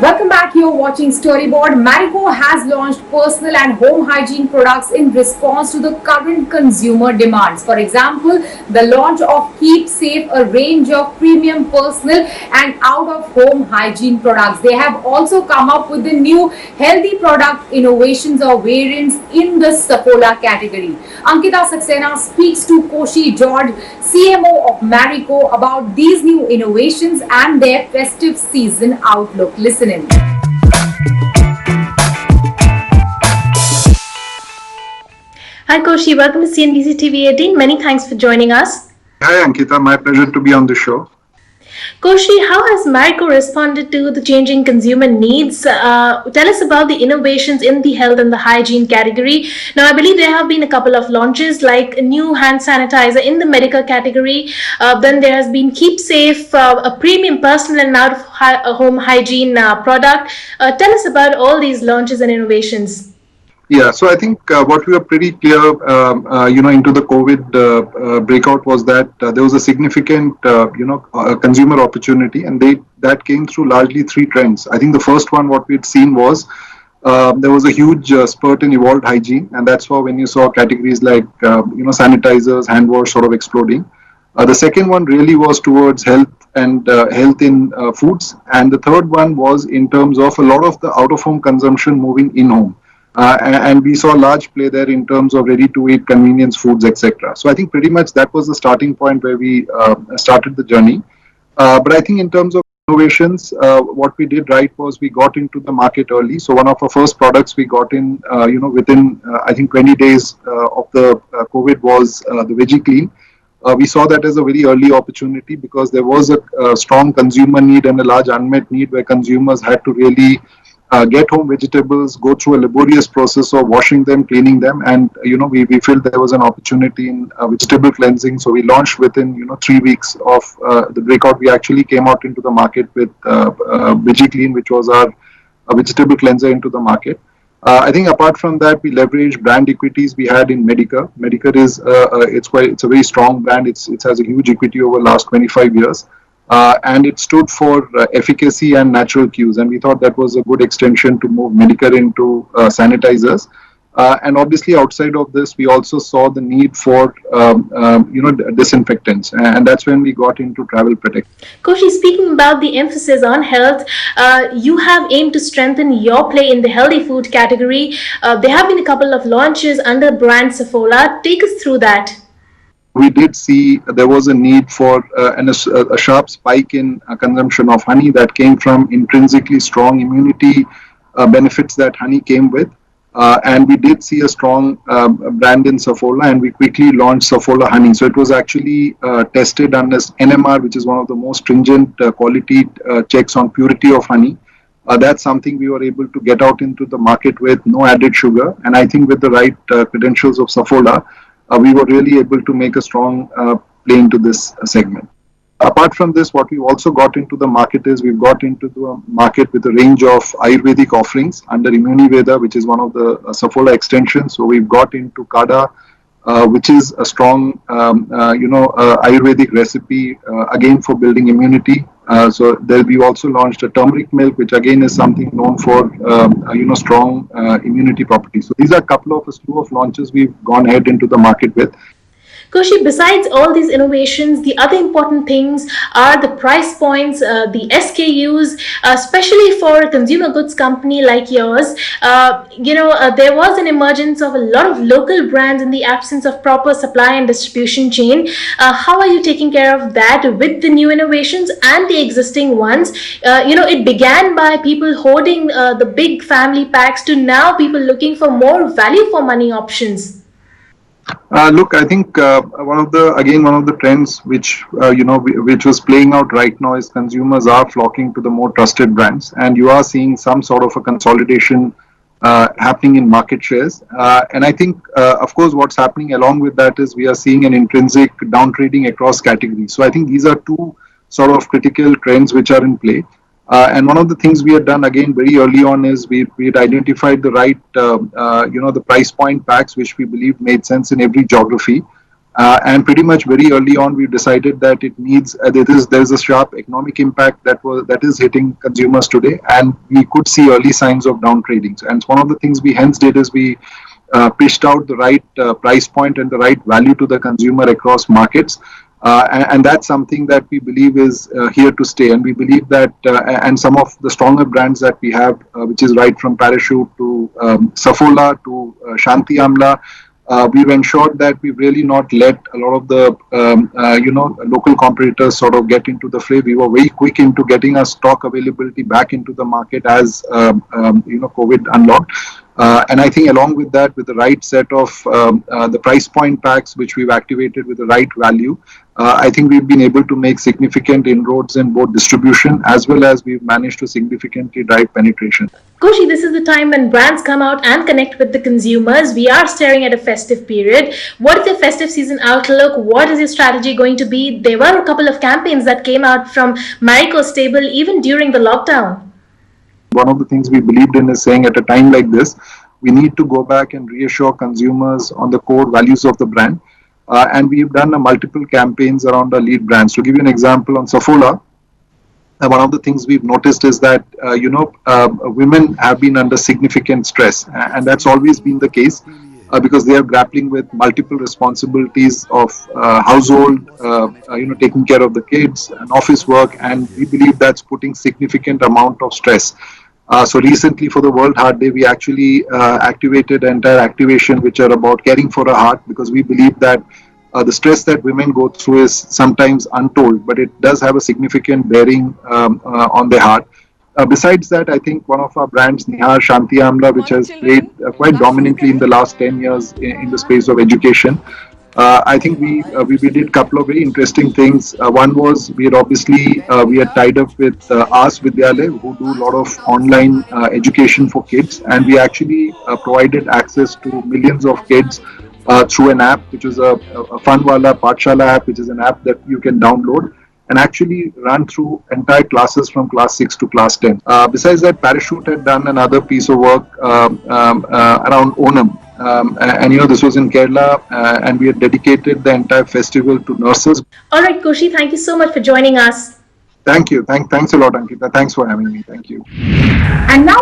Welcome back. You're watching Storyboard. Marico has launched personal and home hygiene products in response to the current consumer demands. For example, the launch of Keep Safe, a range of premium personal and out of home hygiene products. They have also come up with the new healthy product innovations or variants in the Saffola category. Ankita Saxena speaks to Koshi George, CMO of Marico, about these new innovations and their festive season outlook. Listen in. Hi Koshi, welcome to CNBC TV 18. Many thanks for joining us. Hi Ankita, my pleasure to be on the show. Koshi, how has Marico responded to the changing consumer needs? Tell us about the innovations in the health and the hygiene category. Now, I believe there have been a couple of launches like a new hand sanitizer in the medical category. Then there has been Keep Safe, a premium personal and out of home hygiene product. Tell us about all these launches and innovations. Yeah, so I think what we were pretty clear, into the COVID breakout was that there was a significant, consumer opportunity, and that came through largely three trends. I think the first one, what we'd seen was there was a huge spurt in evolved hygiene, and that's why when you saw categories like, sanitizers, hand wash sort of exploding. The second one really was towards health and health in foods, and the third one was in terms of a lot of the out-of-home consumption moving in-home. And we saw a large play there in terms of ready-to-eat convenience foods, etc. So I think pretty much that was the starting point where we started the journey. But I think in terms of innovations, what we did right was we got into the market early. So one of our first products we got in, within I think 20 days of the COVID was the Veggie Clean. We saw that as a very early opportunity because there was a strong consumer need and a large unmet need where consumers had to really get home vegetables, go through a laborious process of washing them, cleaning them, and we felt there was an opportunity in vegetable cleansing. So we launched within 3 weeks of the breakout. We actually came out into the market with Veggie Clean, which was our vegetable cleanser into the market. I think apart from that, we leveraged brand equities we had in Medica. Medica is it's a very strong brand. It has a huge equity over the last 25 years. And it stood for efficacy and natural cues, and we thought that was a good extension to move Medicare into sanitizers. And obviously, outside of this, we also saw the need for disinfectants, and that's when we got into travel protection. Koshi, speaking about the emphasis on health, you have aimed to strengthen your play in the healthy food category. There have been a couple of launches under brand Saffola. Take us through that. We did see there was a need for a sharp spike in consumption of honey that came from intrinsically strong immunity benefits that honey came with. And we did see a strong brand in Saffola, and we quickly launched Saffola Honey. So it was actually tested under NMR, which is one of the most stringent quality checks on purity of honey. That's something we were able to get out into the market with no added sugar. And I think with the right credentials of Saffola, we were really able to make a strong play into this segment. Apart from this, what we've also got into the market is we've got into the market with a range of Ayurvedic offerings under Immuniveda, which is one of the Saffola extensions. So we've got into Kada, which is a strong, Ayurvedic recipe, again for building immunity. So there we also launched a turmeric milk, which again is something known for, strong immunity properties. So these are a couple of a slew of launches we've gone ahead into the market with. Koshi, besides all these innovations, the other important things are the price points, the SKUs, especially for a consumer goods company like yours. There was an emergence of a lot of local brands in the absence of proper supply and distribution chain. How are you taking care of that with the new innovations and the existing ones? It began by people hoarding the big family packs to now people looking for more value for money options. Look, I think one of the trends which which was playing out right now is consumers are flocking to the more trusted brands, and you are seeing some sort of a consolidation happening in market shares. And I think, of course, what's happening along with that is we are seeing an intrinsic downtrading across categories. So I think these are two sort of critical trends which are in play. And one of the things we had done again very early on is we had identified the right, the price point packs which we believe made sense in every geography. And pretty much very early on, we decided that it needs there's a sharp economic impact that is hitting consumers today, and we could see early signs of down trading. And one of the things we hence did is we pitched out the right price point and the right value to the consumer across markets. And that's something that we believe is here to stay. And we believe that, and some of the stronger brands that we have, which is right from Parachute to Saffola to Shanti Amla, we've ensured that we've really not let a lot of the local competitors sort of get into the fray. We were very quick into getting our stock availability back into the market as COVID unlocked. And I think along with that, with the right set of the price point packs, which we've activated with the right value, I think we've been able to make significant inroads in both distribution as well as we've managed to significantly drive penetration. Koshi, this is the time when brands come out and connect with the consumers. We are staring at a festive period. What is the festive season outlook? What is your strategy going to be? There were a couple of campaigns that came out from Marico's stable even during the lockdown. One of the things we believed in is saying at a time like this, we need to go back and reassure consumers on the core values of the brand. And we've done multiple campaigns around our lead brands. To give you an example on Saffola, one of the things we've noticed is that, women have been under significant stress. And that's always been the case because they are grappling with multiple responsibilities of household, taking care of the kids and office work. And we believe that's putting significant amount of stress. So recently for the World Heart Day, we actually activated an entire activation which are about caring for a heart, because we believe that the stress that women go through is sometimes untold, but it does have a significant bearing on their heart. Besides that, I think one of our brands, Nihar Shanti Amla, which has played quite dominantly in the last 10 years in the space of education, I think we did a couple of very interesting things. One was we had tied up with Aas Vidyalaya, who do a lot of online education for kids, and we actually provided access to millions of kids through an app, which is a Funwala Pathshala app, which is an app that you can download and actually run through entire classes from class 6 to class 10. Besides that, Parachute had done another piece of work around Onam. And this was in Kerala, and we had dedicated the entire festival to nurses. All right, Koshi, thank you so much for joining us. Thank you. Thanks a lot, Ankita. Thanks for having me. Thank you. And now